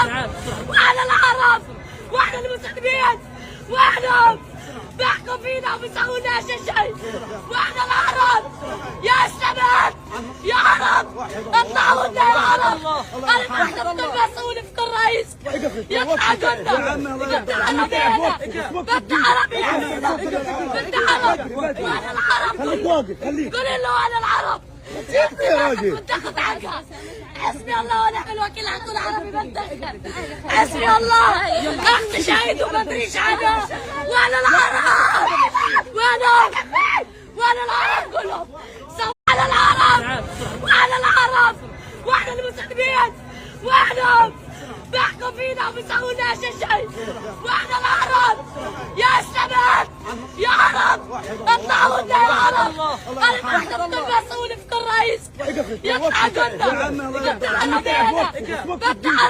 العرب واحنا العرب واحنا المسلمين واحنا بيحكوا فينا وبيسووا لنا شيء واحنا العرب يا اسلامات يا عرب اطلعوا لنا يا عرب. انا ما احنا مسؤول في كل رئيس يطلع قدام بدي عربي بدي عربي بدي عرب وانا العرب قولي له انا العرب يا راجل بنتخذ عنها. حسبي الله ونعم الوكيل عنده العربي بنتخذ. حسبي الله اختي شهيد وما ادريش عنها وانا العرب وانا العرب كلهم وانا العرب وانا العرب واحنا المسلمين واحنا بيحكوا فينا وبيسووا لنا شيء واحنا العرب يا اسلامات يا عرب اطلعوا لنا يا عرب. انا ما احنا مسؤول في كل رئيس يطلع قدام بدي عربي بدي